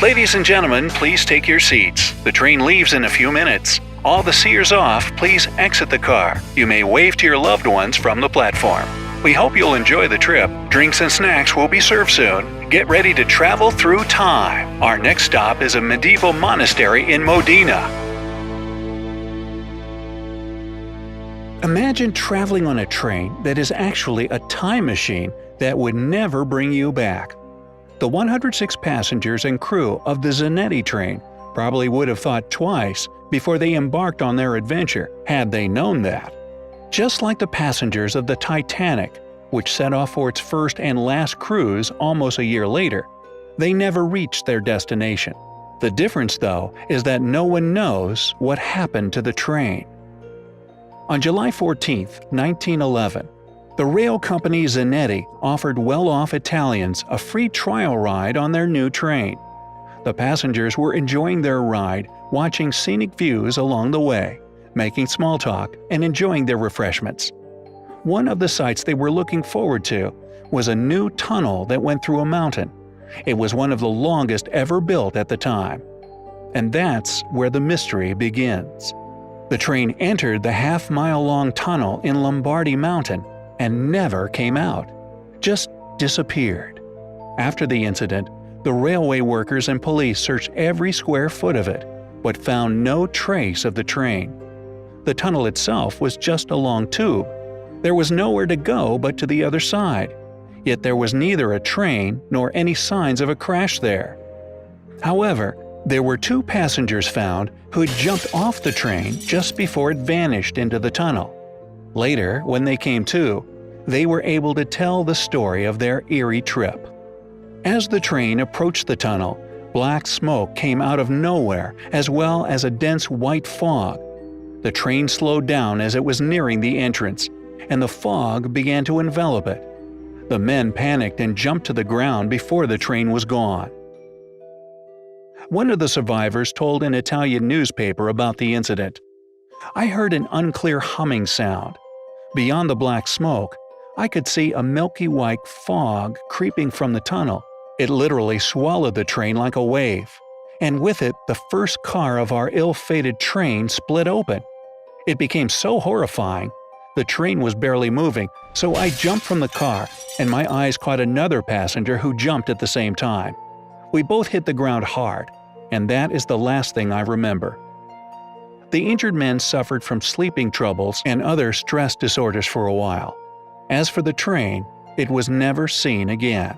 Ladies and gentlemen, please take your seats. The train leaves in a few minutes. All the seers off, please exit the car. You may wave to your loved ones from the platform. We hope you'll enjoy the trip. Drinks and snacks will be served soon. Get ready to travel through time. Our next stop is a medieval monastery in Modena. Imagine traveling on a train that is actually a time machine that would never bring you back. The 106 passengers and crew of the Zanetti train probably would have thought twice before they embarked on their adventure had they known that. Just like the passengers of the Titanic, which set off for its first and last cruise almost a year later, they never reached their destination. The difference, though, is that no one knows what happened to the train. On July 14, 1911, the rail company Zanetti offered well-off Italians a free trial ride on their new train. The passengers were enjoying their ride, watching scenic views along the way, making small talk, and enjoying their refreshments. One of the sights they were looking forward to was a new tunnel that went through a mountain. It was one of the longest ever built at the time. And that's where the mystery begins. The train entered the half-mile-long tunnel in Lombardy Mountain and never came out, just disappeared. After the incident, the railway workers and police searched every square foot of it, but found no trace of the train. The tunnel itself was just a long tube. There was nowhere to go but to the other side, yet there was neither a train nor any signs of a crash there. However, there were two passengers found who had jumped off the train just before it vanished into the tunnel. Later, when they came to, they were able to tell the story of their eerie trip. As the train approached the tunnel, black smoke came out of nowhere as well as a dense white fog. The train slowed down as it was nearing the entrance, and the fog began to envelop it. The men panicked and jumped to the ground before the train was gone. One of the survivors told an Italian newspaper about the incident. "I heard an unclear humming sound. Beyond the black smoke, I could see a milky white fog creeping from the tunnel. It literally swallowed the train like a wave, and with it the first car of our ill-fated train split open. It became so horrifying. The train was barely moving, so I jumped from the car, and my eyes caught another passenger who jumped at the same time. We both hit the ground hard, and that is the last thing I remember." The injured men suffered from sleeping troubles and other stress disorders for a while. As for the train, it was never seen again.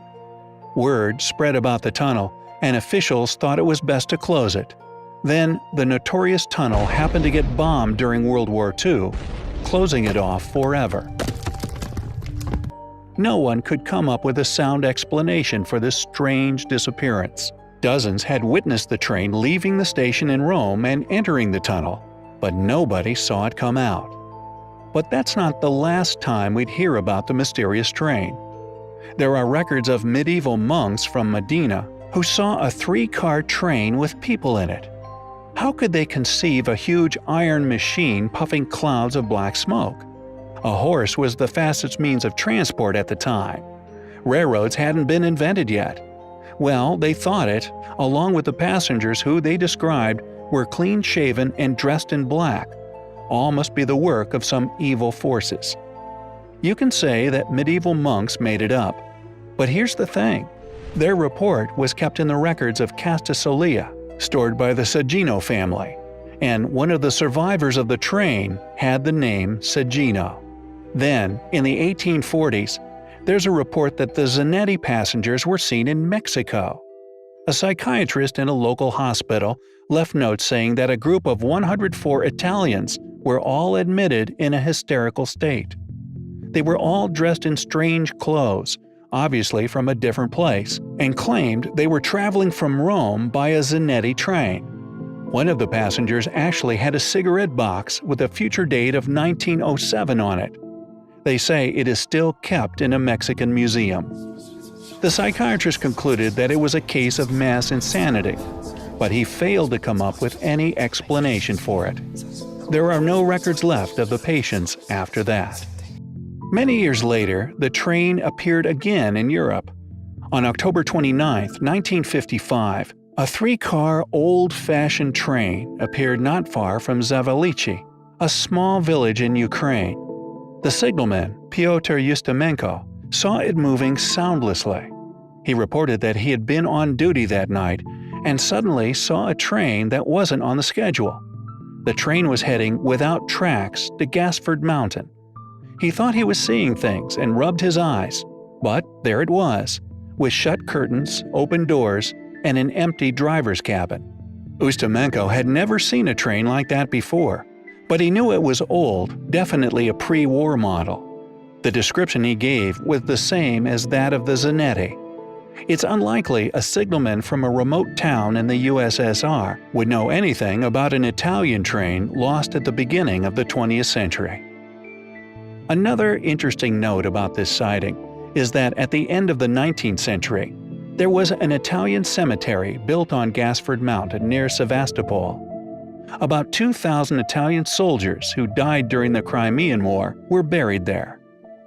Word spread about the tunnel, and officials thought it was best to close it. Then, the notorious tunnel happened to get bombed during World War II, closing it off forever. No one could come up with a sound explanation for this strange disappearance. Dozens had witnessed the train leaving the station in Rome and entering the tunnel, but nobody saw it come out. But that's not the last time we'd hear about the mysterious train. There are records of medieval monks from Modena who saw a 3-car train with people in it. How could they conceive a huge iron machine puffing clouds of black smoke? A horse was the fastest means of transport at the time. Railroads hadn't been invented yet. Well, they thought it, along with the passengers who they described were clean-shaven and dressed in black. All must be the work of some evil forces. You can say that medieval monks made it up. But here's the thing. Their report was kept in the records of Castasolia, stored by the Sagino family, and one of the survivors of the train had the name Sagino. Then, in the 1840s, there's a report that the Zanetti passengers were seen in Mexico. A psychiatrist in a local hospital left notes saying that a group of 104 Italians were all admitted in a hysterical state. They were all dressed in strange clothes, obviously from a different place, and claimed they were traveling from Rome by a Zanetti train. One of the passengers actually had a cigarette box with a future date of 1907 on it. They say it is still kept in a Mexican museum. The psychiatrist concluded that it was a case of mass insanity, but he failed to come up with any explanation for it. There are no records left of the patients after that. Many years later, the train appeared again in Europe. On October 29, 1955, A three-car, old-fashioned train appeared not far from Zavalichi, a small village in Ukraine. The signalman, Pyotr Ustimenko, saw it moving soundlessly. He reported that he had been on duty that night and suddenly saw a train that wasn't on the schedule. The train was heading without tracks to Gasford Mountain. He thought he was seeing things and rubbed his eyes, but there it was, with shut curtains, open doors, and an empty driver's cabin. Ustimenko had never seen a train like that before, but he knew it was old, definitely a pre-war model. The description he gave was the same as that of the Zanetti. It's unlikely a signalman from a remote town in the USSR would know anything about an Italian train lost at the beginning of the 20th century. Another interesting note about this sighting is that at the end of the 19th century, there was an Italian cemetery built on Gasford Mountain near Sevastopol. About 2,000 Italian soldiers who died during the Crimean War were buried there.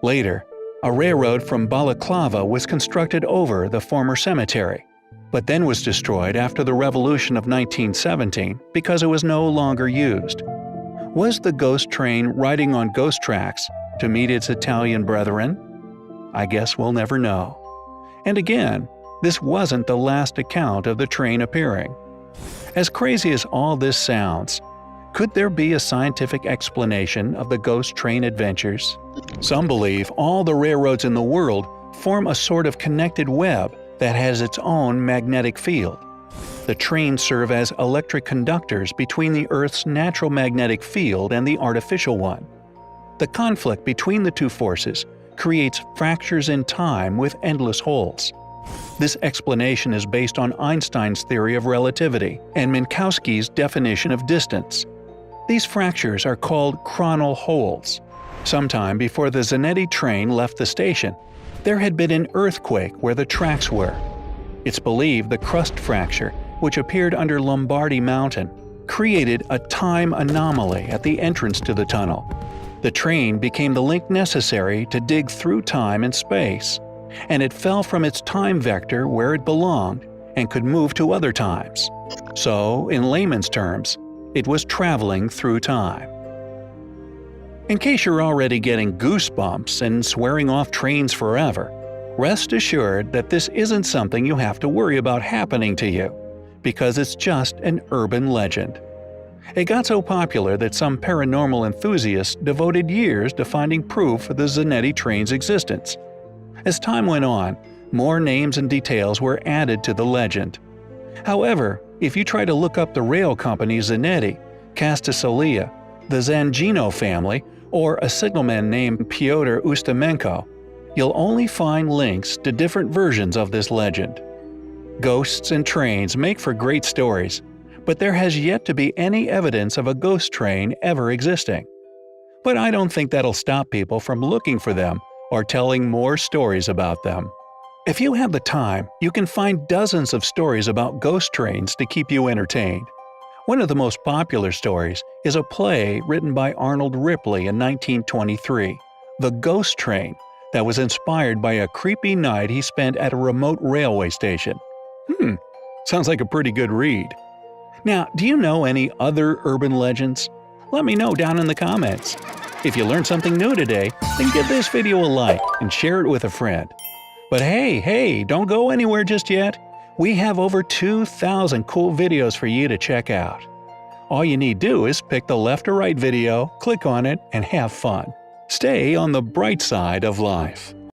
Later, a railroad from Balaclava was constructed over the former cemetery, but then was destroyed after the Revolution of 1917 because it was no longer used. Was the ghost train riding on ghost tracks to meet its Italian brethren? I guess we'll never know. And again, this wasn't the last account of the train appearing. As crazy as all this sounds, could there be a scientific explanation of the ghost train adventures? Some believe all the railroads in the world form a sort of connected web that has its own magnetic field. The trains serve as electric conductors between the Earth's natural magnetic field and the artificial one. The conflict between the two forces creates fractures in time with endless holes. This explanation is based on Einstein's theory of relativity and Minkowski's definition of distance. These fractures are called chronal holes. Sometime before the Zanetti train left the station, there had been an earthquake where the tracks were. It's believed the crust fracture, which appeared under Lombardy Mountain, created a time anomaly at the entrance to the tunnel. The train became the link necessary to dig through time and space, and it fell from its time vector where it belonged and could move to other times. So, in layman's terms, it was traveling through time. In case you're already getting goosebumps and swearing off trains forever, rest assured that this isn't something you have to worry about happening to you, because it's just an urban legend. It got so popular that some paranormal enthusiasts devoted years to finding proof of the Zanetti train's existence. As time went on, more names and details were added to the legend. However, if you try to look up the rail company Zanetti, Castasolia, the Zangino family, or a signalman named Pyotr Ustimenko, you'll only find links to different versions of this legend. Ghosts and trains make for great stories, but there has yet to be any evidence of a ghost train ever existing. But I don't think that'll stop people from looking for them or telling more stories about them. If you have the time, you can find dozens of stories about ghost trains to keep you entertained. One of the most popular stories is a play written by Arnold Ripley in 1923, The Ghost Train, that was inspired by a creepy night he spent at a remote railway station. Sounds like a pretty good read. Now, do you know any other urban legends? Let me know down in the comments. If you learned something new today, then give this video a like and share it with a friend. But hey, don't go anywhere just yet. We have over 2,000 cool videos for you to check out. All you need to do is pick the left or right video, click on it, and have fun. Stay on the bright side of life.